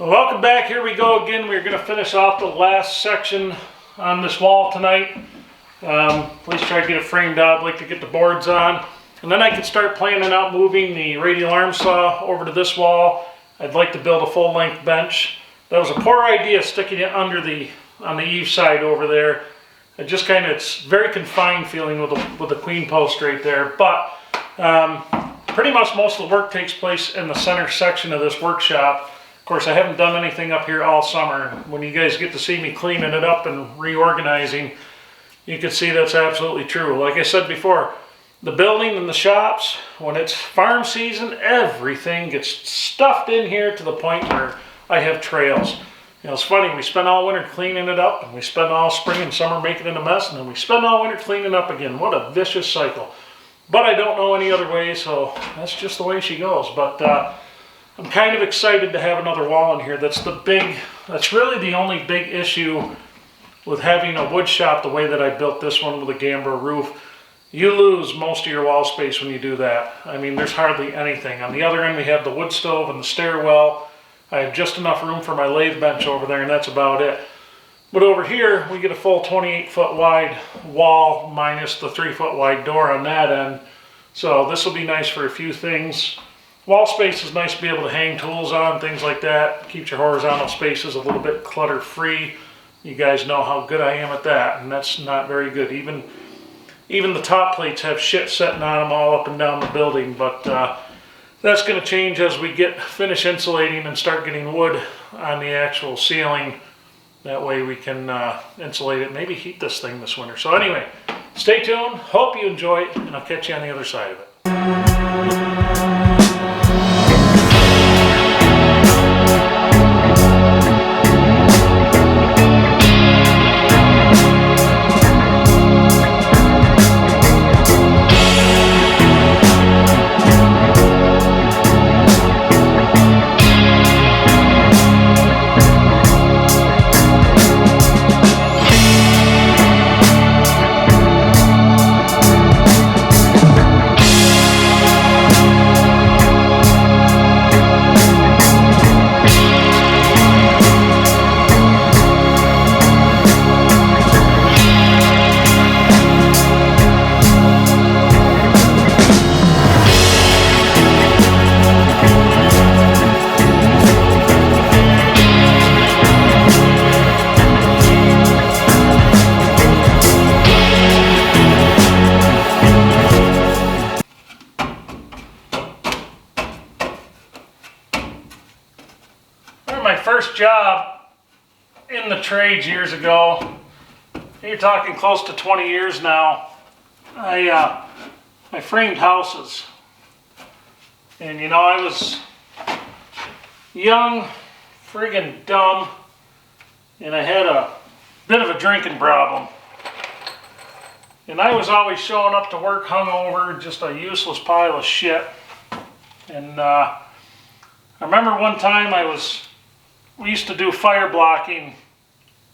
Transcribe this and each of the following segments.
Well, welcome back. Here we go again. We're going to finish off the last section on this wall tonight. At least try to get it framed out. I'd like to get the boards on. And then I can start planning out moving the radial arm saw over to this wall. I'd like to build a full-length bench. That was a poor idea, sticking it under on the eave side over there. It just kind of, it's very confined feeling with the queen post right there. But pretty much most of the work takes place in the center section of this workshop. Of course, I haven't done anything up here all summer. When you guys get to see me cleaning it up and reorganizing, you can see that's absolutely true. Like I said before, the building and the shops, when it's farm season, everything gets stuffed in here to the point where I have trails. You know, it's funny, we spend all winter cleaning it up, and we spend all spring and summer making it a mess, and then we spend all winter cleaning up again. What a vicious cycle. But I don't know any other way, so that's just the way she goes. But I'm kind of excited to have another wall in here. That's really the only big issue with having a wood shop the way that I built this one with a gambrel roof. You lose most of your wall space when you do that. I mean, there's hardly anything. On the other end, we have the wood stove and the stairwell. I have just enough room for my lathe bench over there, and that's about it. But over here, we get a full 28-foot wide wall minus the 3-foot wide door on that end. So this will be nice for a few things. Wall space is nice to be able to hang tools on, things like that. Keeps your horizontal spaces a little bit clutter-free. You guys know how good I am at that, and that's not very good. Even the top plates have shit sitting on them all up and down the building, but that's going to change as we finish insulating and start getting wood on the actual ceiling. That way we can insulate it, maybe heat this thing this winter. So anyway, stay tuned, hope you enjoy it, and I'll catch you on the other side of it. My first job in the trades years ago, you're talking close to 20 years now, I framed houses. And you know, I was young, friggin' dumb, and I had a bit of a drinking problem. And I was always showing up to work hungover, just a useless pile of shit. And I remember one time we used to do fire blocking.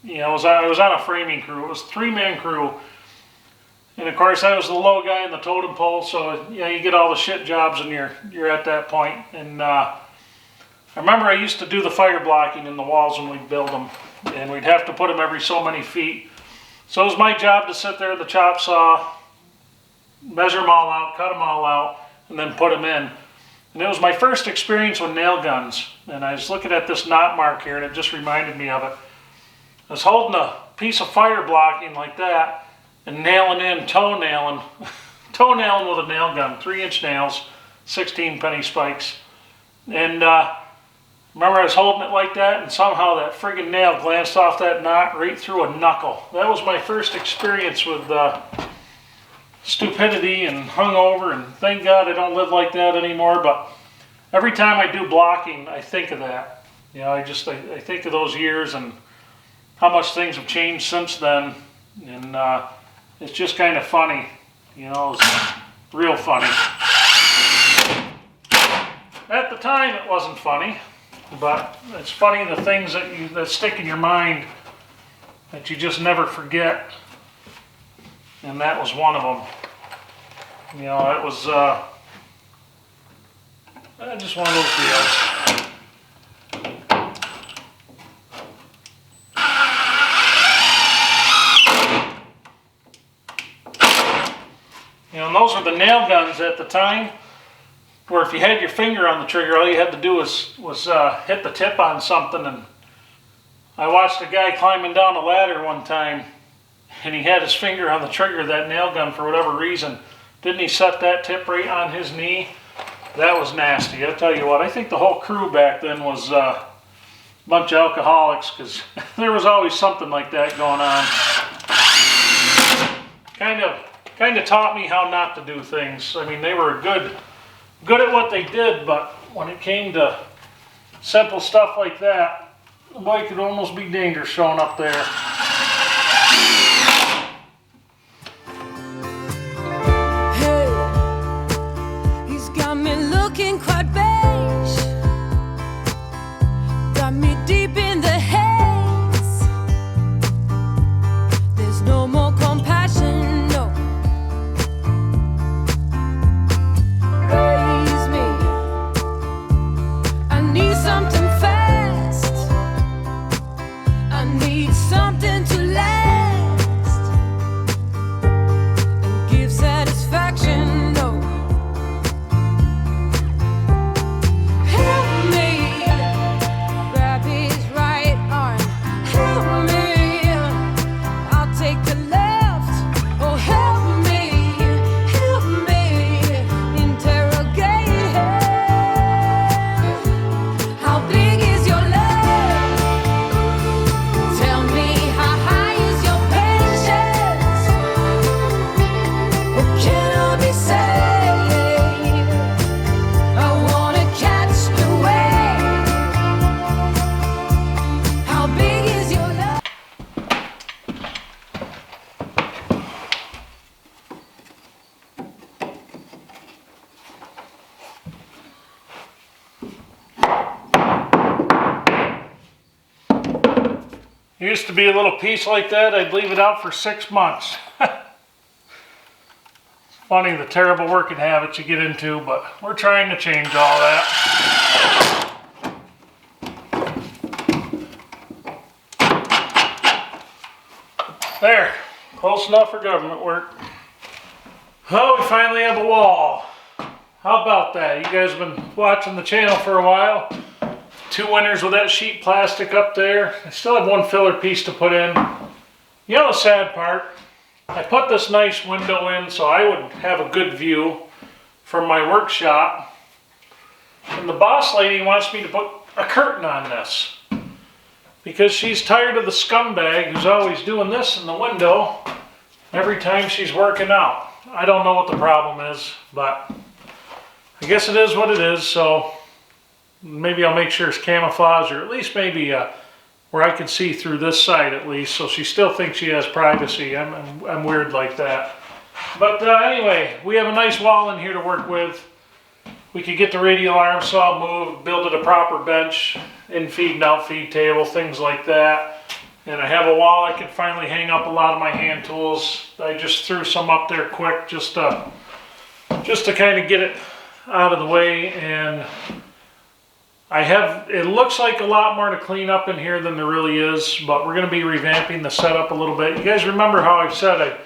You know, I was on a framing crew. It was a 3-man crew. And of course, I was the low guy in the totem pole, so you know, you get all the shit jobs and you're at that point. And I remember I used to do the fire blocking in the walls when we'd build them. And we'd have to put them every so many feet. So it was my job to sit there with the chop saw, measure them all out, cut them all out, and then put them in. And it was my first experience with nail guns. And I was looking at this knot mark here, and it just reminded me of it. I was holding a piece of fire blocking like that and nailing in, toe-nailing with a nail gun, 3-inch nails, 16 penny spikes. And remember I was holding it like that, and somehow that friggin' nail glanced off that knot right through a knuckle. That was my first experience with stupidity and hungover, and thank God I don't live like that anymore. But every time I do blocking, I think of that. You know, I think of those years and how much things have changed since then. And it's just kind of funny. You know, it's real funny. At the time, it wasn't funny, but it's funny the things that stick in your mind that you just never forget. And that was one of them. You know, it was just one of those deals. those were the nail guns at the time, where if you had your finger on the trigger, all you had to do was hit the tip on something. And I watched a guy climbing down a ladder one time, and he had his finger on the trigger of that nail gun for whatever reason. Didn't he set that tip right on his knee? That was nasty. I'll tell you what, I think the whole crew back then was a bunch of alcoholics, because there was always something like that going on. Kind of taught me how not to do things. I mean, they were good at what they did, but when it came to simple stuff like that, boy, it could almost be dangerous showing up there. Hey, he's got me looking quite beige, got me deep in the haze. There's no more compassion, no. Raise me, I need something fast, I need something to last and give satisfaction, no. Help me, grab his right arm, help me, I'll take the left, oh help me, interrogate him. How big is your love? Tell me, how high is your patience? What can I be saying? I wanna catch the wave. How big is your love? Used to be a little piece like that, I'd leave it out for 6 months. Funny the terrible working habits you get into, but we're trying to change all that. There, close enough for government work. Oh, we finally have a wall. How about that? You guys have been watching the channel for a while. 2 winters with that sheet plastic up there. I still have 1 filler piece to put in. You know the sad part? I put this nice window in so I would have a good view from my workshop. And the boss lady wants me to put a curtain on this, because she's tired of the scumbag who's always doing this in the window every time she's working out. I don't know what the problem is, but I guess it is what it is. So maybe I'll make sure it's camouflage, or at least maybe where I can see through this side at least, so she still thinks she has privacy. I'm weird like that. But anyway, we have a nice wall in here to work with. We could get the radial arm saw moved, build it a proper bench, in-feed and out-feed table, things like that. And I have a wall I can finally hang up a lot of my hand tools. I just threw some up there quick just to kind of get it out of the way. And it looks like a lot more to clean up in here than there really is, but we're going to be revamping the setup a little bit. You guys remember how I said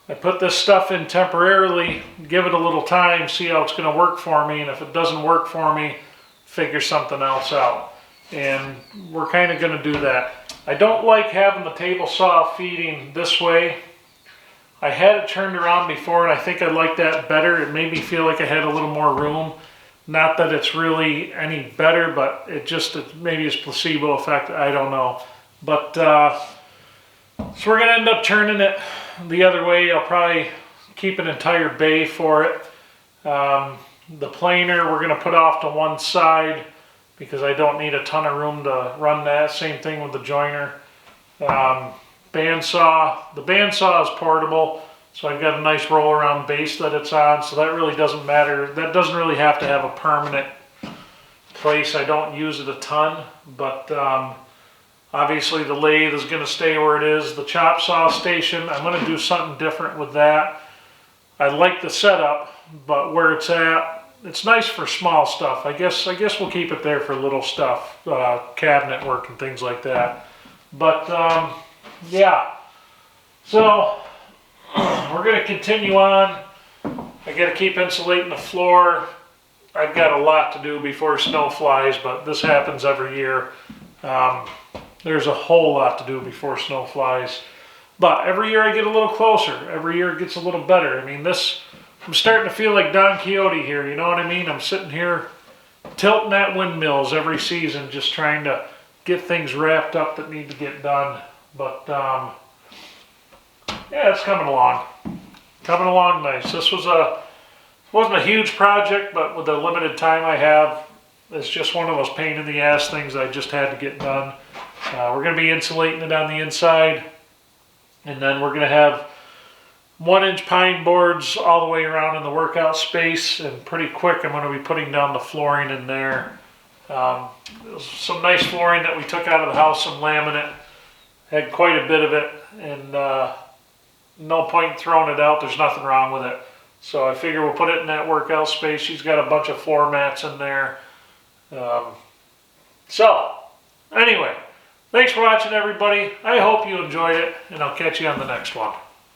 I put this stuff in temporarily, give it a little time, see how it's going to work for me, and if it doesn't work for me, figure something else out. And we're kind of going to do that. I don't like having the table saw feeding this way. I had it turned around before, and I think I like that better. It made me feel like I had a little more room. Not that it's really any better, but maybe it's placebo effect, I don't know. But, so we're going to end up turning it the other way. I'll probably keep an entire bay for it. The planer we're going to put off to one side, because I don't need a ton of room to run that. Same thing with the joiner. Bandsaw. The bandsaw is portable, so I've got a nice roll around base that it's on, so that really doesn't matter. That doesn't really have to have a permanent place. I don't use it a ton, but obviously the lathe is going to stay where it is. The chop saw station, I'm going to do something different with that. I like the setup, but where it's at, it's nice for small stuff. I guess we'll keep it there for little stuff, cabinet work and things like that. But yeah, so we're going to continue on. I got to keep insulating the floor. I've got a lot to do before snow flies, but this happens every year. There's a whole lot to do before snow flies. But every year I get a little closer. Every year it gets a little better. I mean, I'm starting to feel like Don Quixote here, you know what I mean? I'm sitting here tilting at windmills every season, just trying to get things wrapped up that need to get done. But, yeah, it's coming along. Coming along nice. This wasn't a huge project, but with the limited time I have, it's just one of those pain in the ass things I just had to get done. We're going to be insulating it on the inside, and then we're going to have 1-inch pine boards all the way around in the workout space, and pretty quick I'm going to be putting down the flooring in there. Some nice flooring that we took out of the house, some laminate, had quite a bit of it, and no point in throwing it out, there's nothing wrong with it. So I figure we'll put it in that workout space. She's got a bunch of floor mats in there. So, anyway, thanks for watching, everybody. I hope you enjoyed it, and I'll catch you on the next one.